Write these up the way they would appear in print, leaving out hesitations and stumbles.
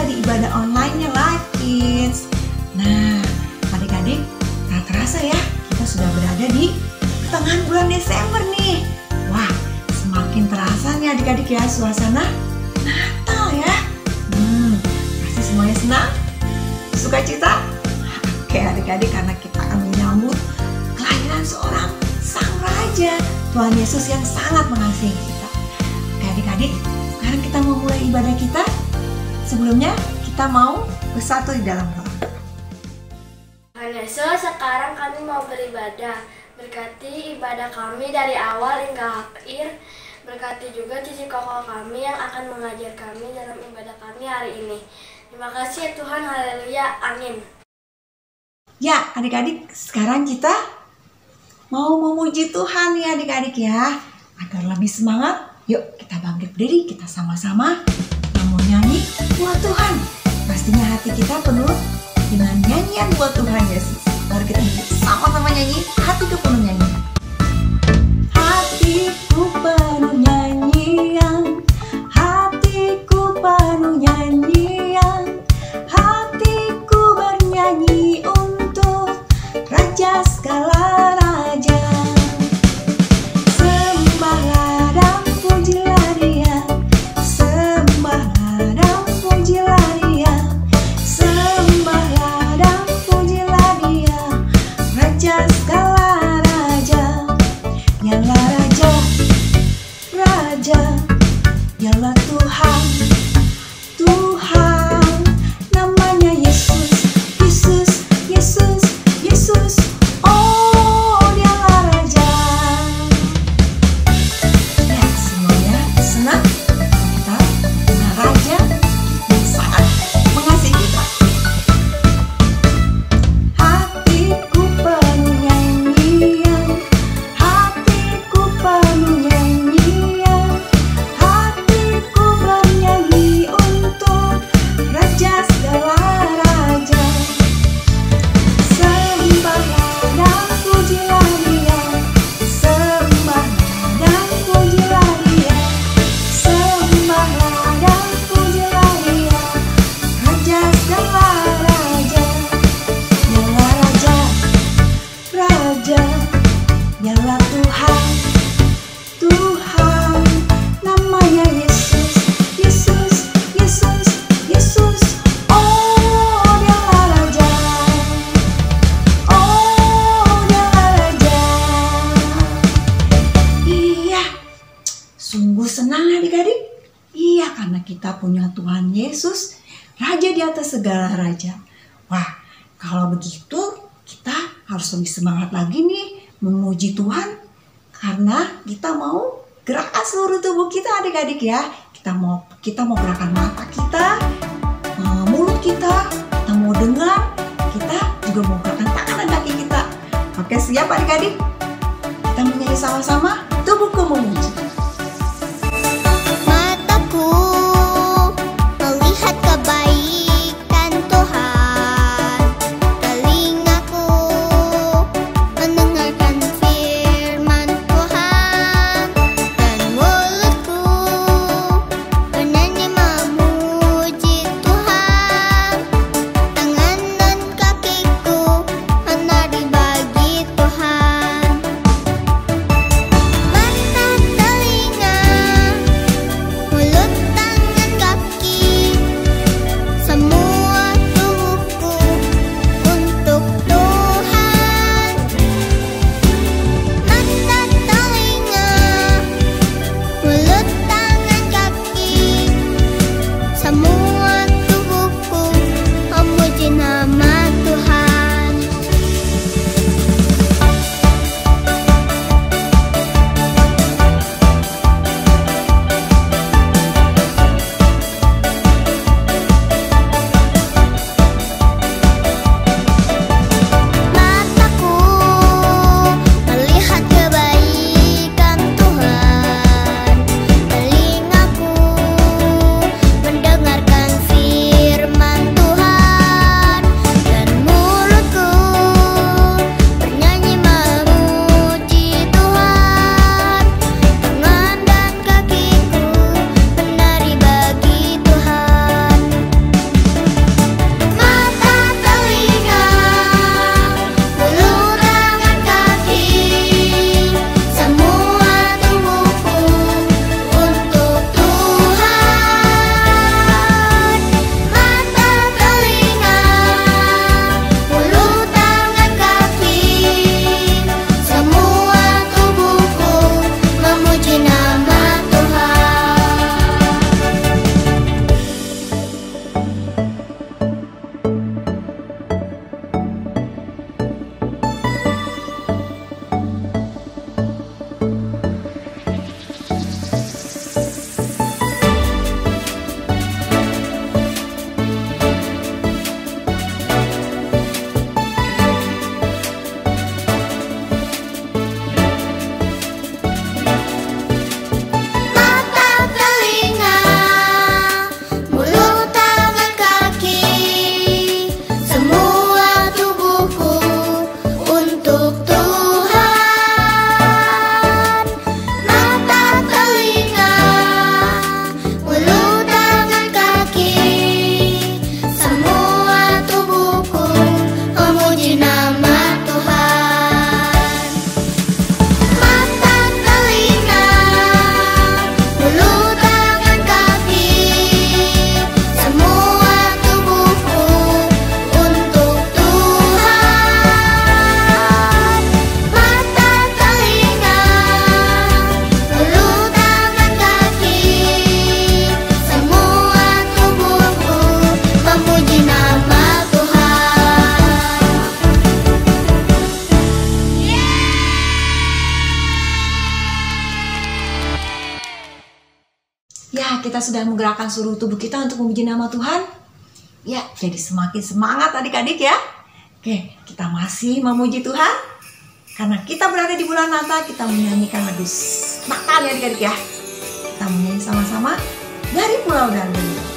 di ibadah online-nya Life Kids. Nah, adik-adik, tak terasa ya, kita sudah berada di pertengahan bulan Desember nih. Wah, semakin terasa nih adik-adik ya suasana Natal ya. Pasti semuanya senang? Sukacita? Oke adik-adik, karena kita akan menyambut kelahiran seorang Sang Raja, Tuhan Yesus yang sangat mengasihi kita. Oke adik-adik, sekarang kita mau mulai ibadah kita. Sebelumnya kita mau bersatu di dalam doa. Tuhan Yesus, sekarang kami mau beribadah. Berkati ibadah kami dari awal hingga akhir. Berkati juga cici koko kami yang akan mengajar kami dalam ibadah kami hari ini. Terima kasih ya Tuhan, haleluya, amin. Ya adik-adik, sekarang kita mau memuji Tuhan ya adik-adik ya. Agar lebih semangat, yuk kita bangkit berdiri, kita sama-sama mau nyanyi buat Tuhan. Pastinya hati kita penuh dengan nyanyian buat Tuhan Yesus. Mari kita sama-sama nyanyi, hatiku penuh nyanyi. Hatiku penuh nyanyian, hatiku penuh nyanyian, hatiku bernyanyi untuk Raja segala raja. Sembahlah dan pujilah Dia, sembahlah dan pujilah Dia, sembahlah dan pujilah Dia, Raja segala raja. Dialah Raja, Raja, dialah Tuhan, Tuhan, namanya Yesus, Yesus, Yesus, Yesus. Oh, dialah Raja. Ya, semuanya senang kita punya Raja yang sangat mengasihi kita. Hatiku penuh nyanyian, hatiku penuh nyanyian, hatiku bernyanyi untuk Raja segala raja. Sembahlah dan pujilah Dia, sembahlah dan pujilah Dia, sembahlah dan pujilah Dia, Raja segala raja. Dialah Raja, Raja, dialah Tuhan, Tuhan, namanya Yesus, Yesus, Yesus, Yesus. Oh, dialah Raja, oh, dialah Raja. Iya, sungguh senang adik-adik. Iya, karena kita punya Tuhan Yesus, Raja di atas segala raja. Wah, kalau begitu kita harus lebih semangat lagi nih memuji Tuhan, karena kita mau gerakkan seluruh tubuh kita adik-adik ya. Kita mau gerakan mata kita, mulut kita mau dengar, kita juga mau gerakan tangan dan kaki kita. Oke, siap adik-adik? Kita menyanyi sama-sama, tubuhku memuji. Mataku melihat kebaikan Tuhan, telingaku mendengarkan firman Tuhan, dan mulutku bernyanyi memuji Tuhan, tangan dan kakiku menari bagi Tuhan. Mataku Ya, kita sudah menggerakkan seluruh tubuh kita untuk memuji nama Tuhan. Ya, jadi semakin semangat adik-adik ya. Oke, kita masih memuji Tuhan. Karena kita berada di bulan Natal, kita menyanyikan lagu Natal ya adik-adik ya. Kita menyanyi sama-sama dari Pulau dan Benua.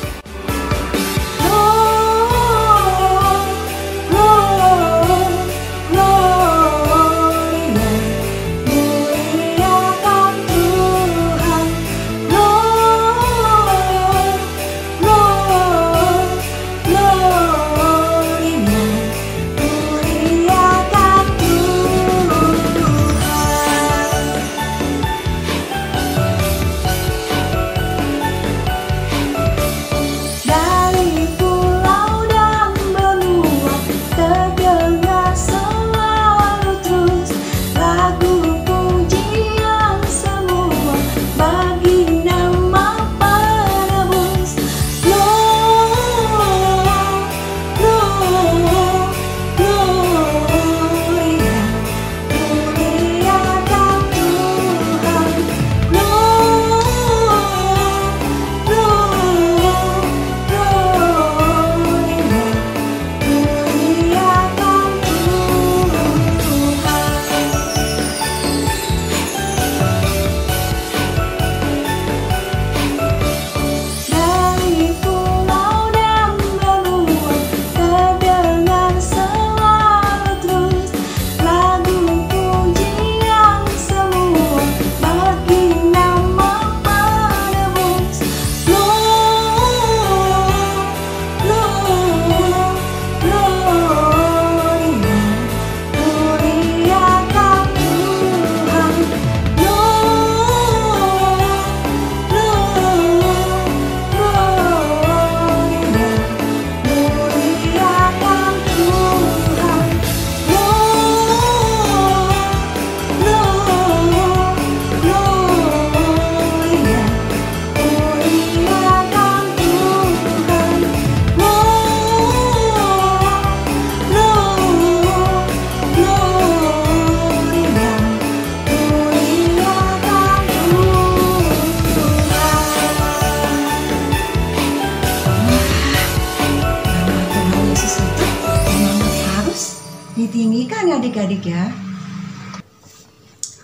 Ditinggikan ya adik-adik ya.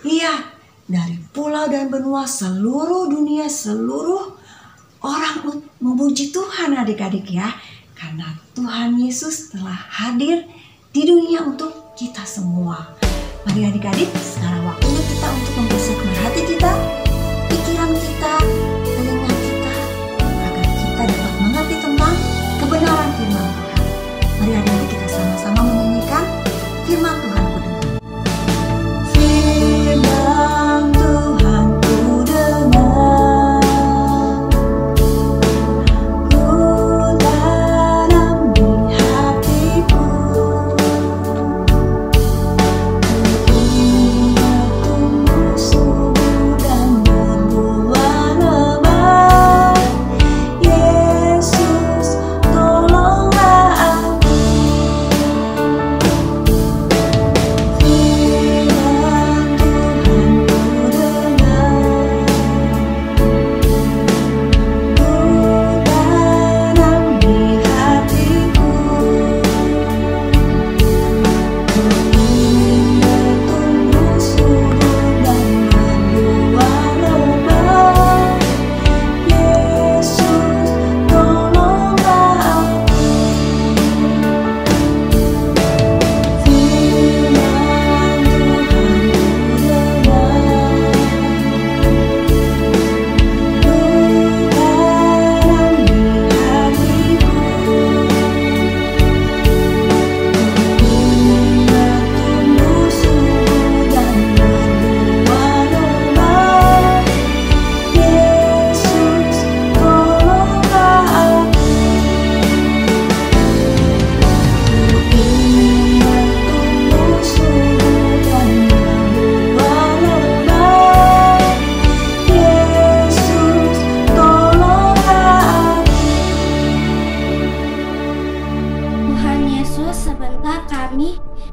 Iya, dari pulau dan benua seluruh dunia, seluruh orang memuji Tuhan adik-adik ya. Karena Tuhan Yesus telah hadir di dunia untuk kita semua. Mari adik-adik, sekarang waktunya kita untuk mempersiapkan hati kita, pikiran kita, telinga kita, agar kita dapat mengerti tentang kebenaran firman Tuhan. Mari adik-adik kita sama-sama menyanyikan firman Tuhan ku dengar. Firman Tuhan ku dengar, ku tanam di hatiku, ku tumbuh subur dan berbuah lebat. Yesus, tolonglah aku.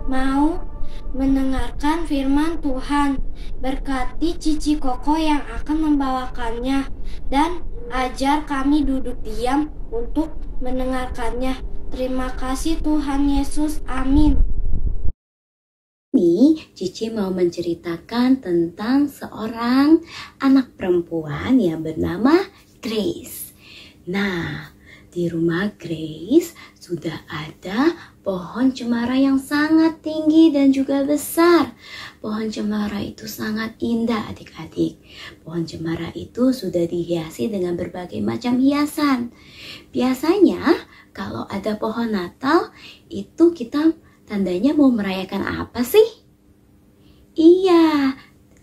mau mendengarkan firman Tuhan. Berkati Cici Koko yang akan membawakannya, dan Ajar kami duduk diam untuk mendengarkannya. Terima kasih Tuhan Yesus. Amin. Ini Cici mau menceritakan tentang seorang anak perempuan yang bernama Grace. Nah, di rumah Grace sudah ada pohon cemara yang sangat tinggi dan juga besar. Pohon cemara itu sangat indah adik-adik. Pohon cemara itu sudah dihiasi dengan berbagai macam hiasan. Biasanya kalau ada pohon Natal itu kita tandanya mau merayakan apa sih? Iya,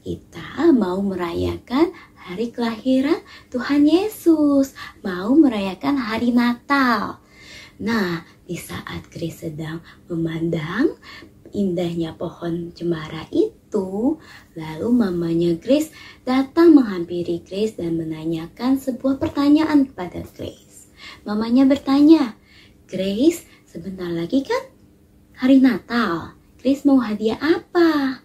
kita mau merayakan hari kelahiran Tuhan Yesus, mau merayakan hari Natal. Nah, di saat Grace sedang memandang indahnya pohon cemara itu, lalu mamanya Grace datang menghampiri Grace dan menanyakan sebuah pertanyaan kepada Grace. Mamanya bertanya, Grace, sebentar lagi kan hari Natal, Grace mau hadiah apa?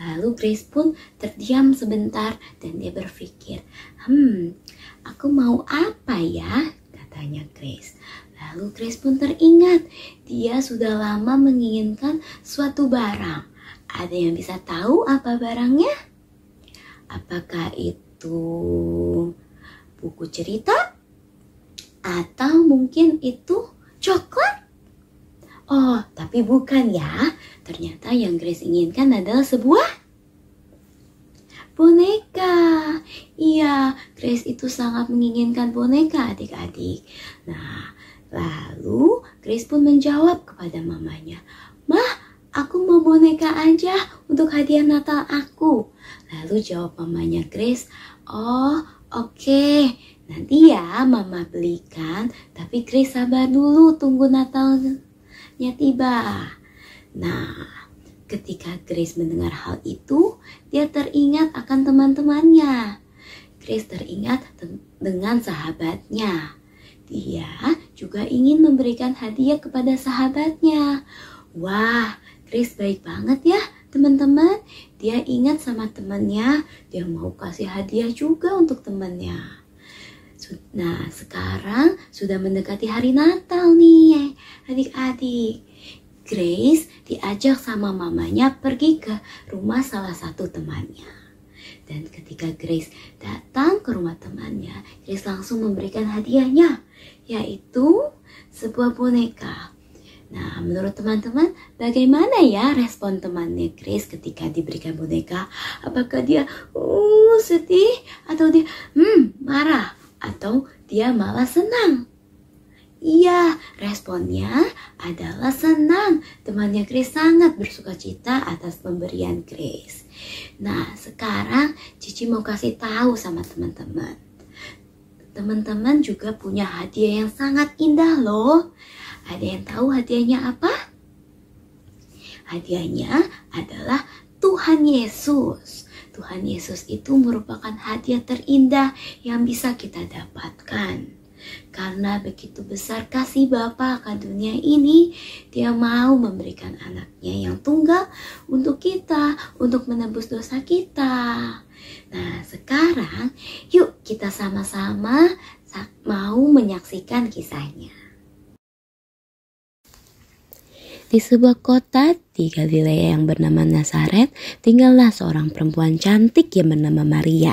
Lalu Grace pun terdiam sebentar dan dia berpikir, aku mau apa ya? Katanya Grace. Lalu Grace pun teringat, dia sudah lama menginginkan suatu barang. Ada yang bisa tahu apa barangnya? Apakah itu buku cerita? Atau mungkin itu coklat? Oh, tapi bukan ya. Ternyata yang Grace inginkan adalah sebuah boneka. Iya, Grace itu sangat menginginkan boneka adik-adik. Nah, lalu Grace pun menjawab kepada mamanya, "Mah, aku mau boneka aja untuk hadiah Natal aku." Lalu jawab mamanya Grace, "Oh, oke. Nanti ya mama belikan, tapi Grace sabar dulu, tunggu Natalnya tiba." Nah, ketika Grace mendengar hal itu, dia teringat akan teman-temannya. Grace teringat dengan sahabatnya. Dia juga ingin memberikan hadiah kepada sahabatnya. Wah, Grace baik banget ya teman-teman. Dia ingat sama temannya, dia mau kasih hadiah juga untuk temannya. Nah, sekarang sudah mendekati hari Natal nih adik-adik. Grace diajak sama mamanya pergi ke rumah salah satu temannya. Dan ketika Grace datang ke rumah temannya, Grace langsung memberikan hadiahnya, yaitu sebuah boneka. Nah, menurut teman-teman, bagaimana ya respon temannya Grace ketika diberikan boneka? Apakah dia sedih, atau dia marah, atau dia malah senang? Iya, responnya adalah senang. Temannya Grace sangat bersukacita atas pemberian Grace. Nah, sekarang Cici mau kasih tahu sama teman-teman. Teman-teman juga punya hadiah yang sangat indah loh. Ada yang tahu hadiahnya apa? Hadiahnya adalah Tuhan Yesus. Tuhan Yesus itu merupakan hadiah terindah yang bisa kita dapatkan. Karena begitu besar kasih Bapa akan dunia ini, Dia mau memberikan anaknya yang tunggal untuk kita, untuk menebus dosa kita. Nah, sekarang yuk kita sama-sama mau menyaksikan kisahnya. Di sebuah kota di Galilea yang bernama Nazaret, tinggallah seorang perempuan cantik yang bernama Maria.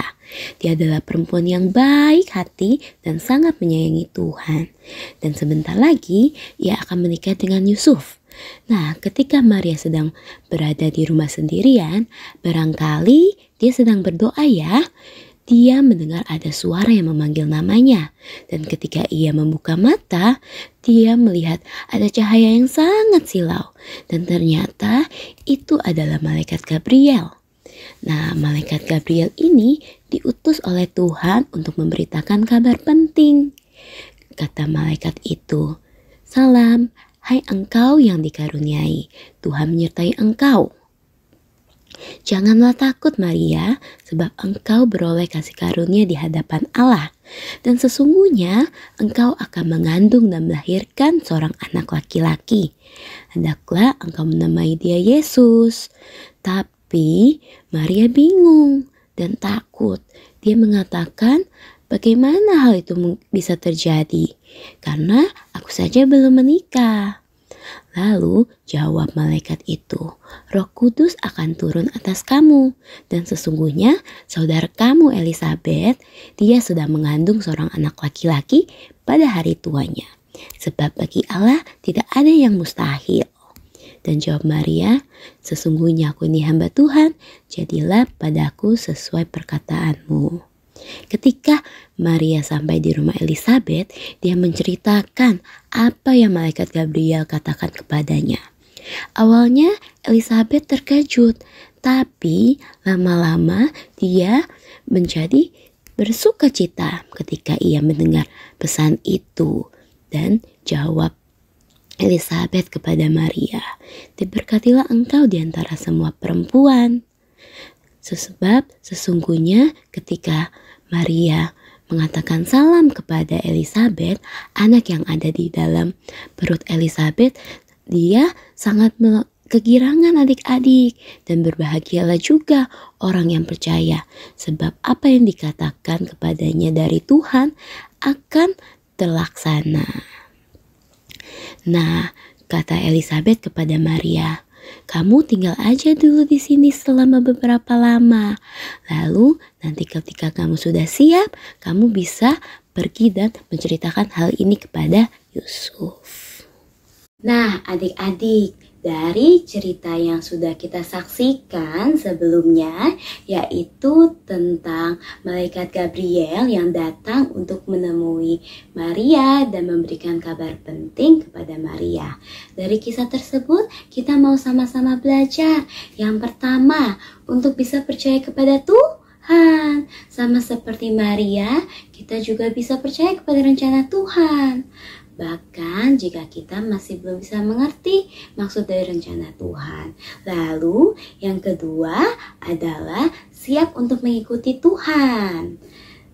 Dia adalah perempuan yang baik hati dan sangat menyayangi Tuhan. Dan sebentar lagi ia akan menikah dengan Yusuf. Nah, ketika Maria sedang berada di rumah sendirian, barangkali dia sedang berdoa ya. Dia mendengar ada suara yang memanggil namanya. Dan ketika ia membuka mata, dia melihat ada cahaya yang sangat silau. Dan ternyata itu adalah malaikat Gabriel. Nah, malaikat Gabriel ini diutus oleh Tuhan untuk memberitakan kabar penting. Kata malaikat itu, "Salam, hai engkau yang dikaruniai, Tuhan menyertai engkau. Janganlah takut Maria, sebab engkau beroleh kasih karunia di hadapan Allah. Dan sesungguhnya engkau akan mengandung dan melahirkan seorang anak laki-laki. Hendaklah engkau menamai dia Yesus." Tapi Maria bingung dan takut. Dia mengatakan, bagaimana hal itu bisa terjadi? Karena aku saja belum menikah. Lalu jawab malaikat itu, Roh Kudus akan turun atas kamu. Dan sesungguhnya saudara kamu Elisabet, dia sudah mengandung seorang anak laki-laki pada hari tuanya. Sebab bagi Allah tidak ada yang mustahil. Dan jawab Maria, sesungguhnya aku ini hamba Tuhan, jadilah padaku sesuai perkataanmu. Ketika Maria sampai di rumah Elisabet, dia menceritakan apa yang malaikat Gabriel katakan kepadanya. Awalnya Elisabet terkejut, tapi lama-lama dia menjadi bersukacita ketika ia mendengar pesan itu. Dan jawab Elisabet kepada Maria, diberkatilah engkau di antara semua perempuan. Sebab sesungguhnya ketika Maria mengatakan salam kepada Elisabet, anak yang ada di dalam perut Elisabet, dia sangat kegirangan adik-adik, dan berbahagialah juga orang yang percaya, sebab apa yang dikatakan kepadanya dari Tuhan akan terlaksana. Nah, kata Elisabet kepada Maria, kamu tinggal aja dulu di sini selama beberapa lama. Lalu nanti ketika kamu sudah siap, kamu bisa pergi dan menceritakan hal ini kepada Yusuf. Nah, adik-adik, dari cerita yang sudah kita saksikan sebelumnya, yaitu tentang malaikat Gabriel yang datang untuk menemui Maria dan memberikan kabar penting kepada Maria. Dari kisah tersebut, kita mau sama-sama belajar. Yang pertama, untuk bisa percaya kepada Tuhan. Sama seperti Maria, kita juga bisa percaya kepada rencana Tuhan. Bahkan jika kita masih belum bisa mengerti maksud dari rencana Tuhan. Lalu yang kedua adalah siap untuk mengikuti Tuhan.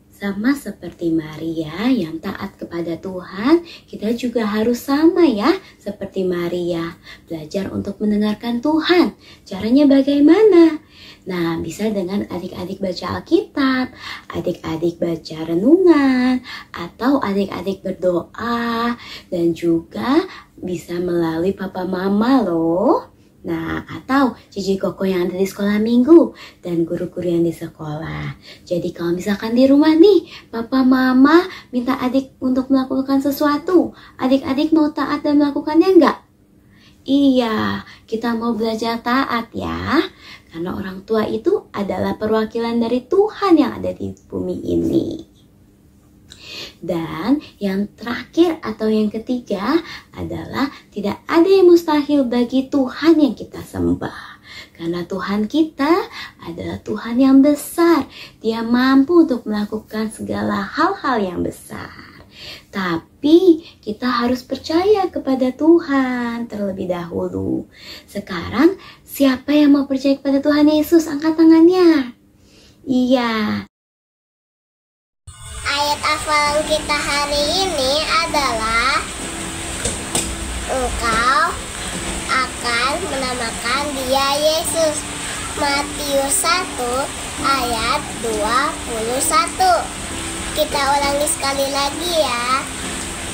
Sama seperti Maria yang taat kepada Tuhan, kita juga harus sama ya seperti Maria. Belajar untuk mendengarkan Tuhan. Caranya bagaimana? Nah, bisa dengan adik-adik baca Alkitab, adik-adik baca renungan, atau adik-adik berdoa, dan juga bisa melalui papa mama loh. Nah, atau cici koko yang ada di sekolah minggu dan guru-guru yang di sekolah. Jadi kalau misalkan di rumah nih, papa mama minta adik untuk melakukan sesuatu, adik-adik mau taat dan melakukannya enggak? Iya, kita mau belajar taat ya. Karena orang tua itu adalah perwakilan dari Tuhan yang ada di bumi ini. Dan yang terakhir atau yang ketiga adalah tidak ada yang mustahil bagi Tuhan yang kita sembah. Karena Tuhan kita adalah Tuhan yang besar. Dia mampu untuk melakukan segala hal-hal yang besar. Tapi kita harus percaya kepada Tuhan terlebih dahulu. Sekarang siapa yang mau percaya kepada Tuhan Yesus? Angkat tangannya. Iya. Ayat hafalan kita hari ini adalah engkau akan menamakan dia Yesus. Matius 1 ayat 21. Kita ulangi sekali lagi ya.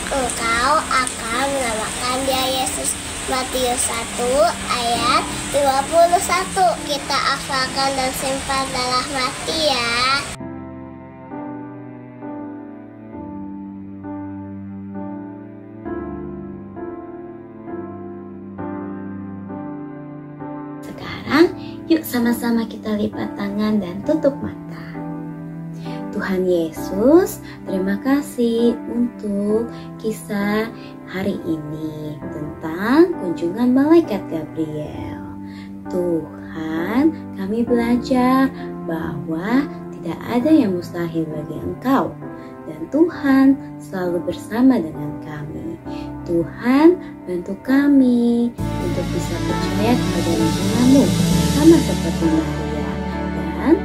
Engkau akan menamakan dia Yesus. Matius 1 ayat 21. Kita hafalkan dan simpan dalam hati ya. Sekarang yuk sama-sama kita lipat tangan dan tutup mata. Tuhan Yesus, terima kasih untuk kisah hari ini tentang kunjungan malaikat Gabriel. Tuhan, kami belajar bahwa tidak ada yang mustahil bagi Engkau, dan Tuhan selalu bersama dengan kami. Tuhan, bantu kami untuk bisa percaya kepada rencana-Mu, sama seperti Maria, dan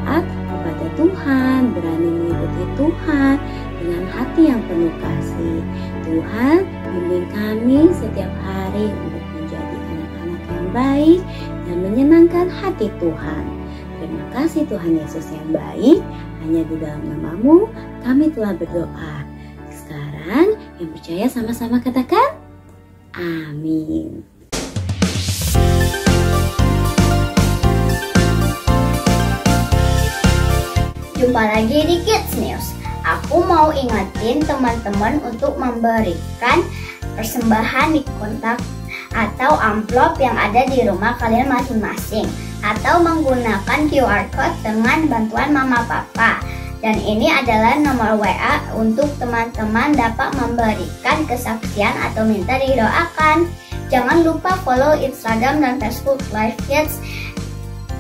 taat kepada Tuhan, berani mengikuti Tuhan dengan hati yang penuh kasih. Tuhan, bimbing kami setiap hari untuk menjadi anak-anak yang baik dan menyenangkan hati Tuhan. Terima kasih Tuhan Yesus yang baik. hanya di dalam namamu kami telah berdoa. Sekarang yang percaya sama-sama katakan amin. Jumpa lagi di Kids News. Aku mau ingetin teman-teman untuk memberikan persembahan di kontak atau amplop yang ada di rumah kalian masing-masing, atau menggunakan QR Code dengan bantuan mama papa. Dan ini adalah nomor WA untuk teman-teman dapat memberikan kesaksian atau minta didoakan. Jangan lupa follow Instagram dan Facebook Live Kids,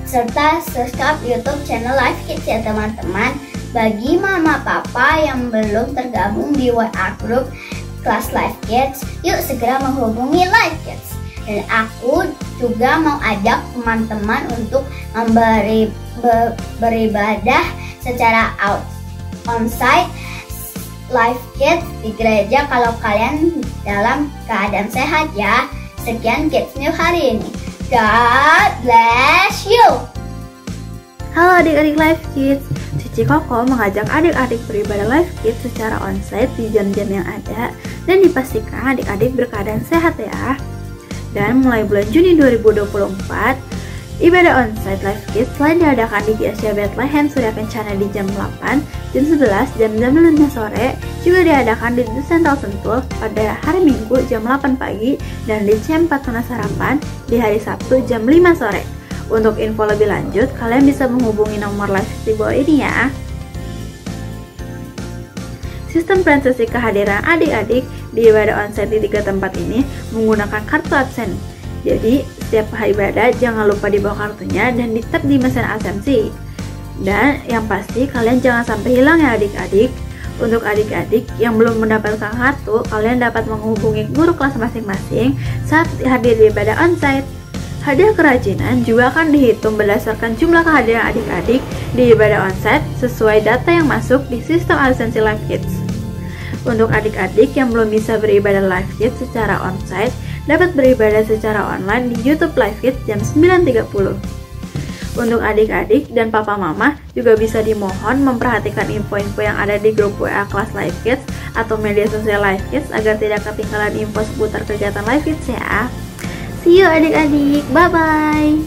serta subscribe YouTube channel Live Kids ya teman-teman. Bagi mama papa yang belum tergabung di WA group kelas Live Kids, yuk segera menghubungi Live Kids. Dan aku juga mau ajak teman-teman untuk beribadah secara onsite Live Kids di gereja kalau kalian dalam keadaan sehat ya. Sekian Kids News hari ini. God bless you. Halo adik-adik Live Kids, Cici Koko mengajak adik-adik beribadah Live Kids secara onsite di jam-jam yang ada dan dipastikan adik-adik berkeadaan sehat ya. Dan mulai bulan Juni 2024, ibadah onsite Live Kids selain diadakan di GSC Bethlehem Surya Kencana di jam 8, jam 11, dan jam 5 sore, juga diadakan di The Central Sentul pada hari Minggu jam 8 pagi dan di C4 Tuna Sarapan di hari Sabtu jam 5 sore. Untuk info lebih lanjut, kalian bisa menghubungi nomor Live Kids di bawah ini ya. Sistem transaksi kehadiran adik-adik di ibadah onsite di 3 tempat ini menggunakan kartu absen. Jadi, setiap hari ibadah jangan lupa dibawa kartunya dan di-tap di mesin absensi. Dan yang pasti kalian jangan sampai hilang ya adik-adik. Untuk adik-adik yang belum mendapatkan kartu, kalian dapat menghubungi guru kelas masing-masing saat hadir di ibadah onsite. Hadiah kerajinan juga akan dihitung berdasarkan jumlah kehadiran adik-adik di ibadah onsite sesuai data yang masuk di sistem absensi Live Kids. Untuk adik-adik yang belum bisa beribadah Live Kids secara onsite, dapat beribadah secara online di YouTube Live Kids jam 9.30. Untuk adik-adik dan papa mama juga bisa dimohon memperhatikan info-info yang ada di grup WA kelas Live Kids atau media sosial Live Kids agar tidak ketinggalan info seputar kegiatan Live Kids ya. See you adik-adik, bye-bye!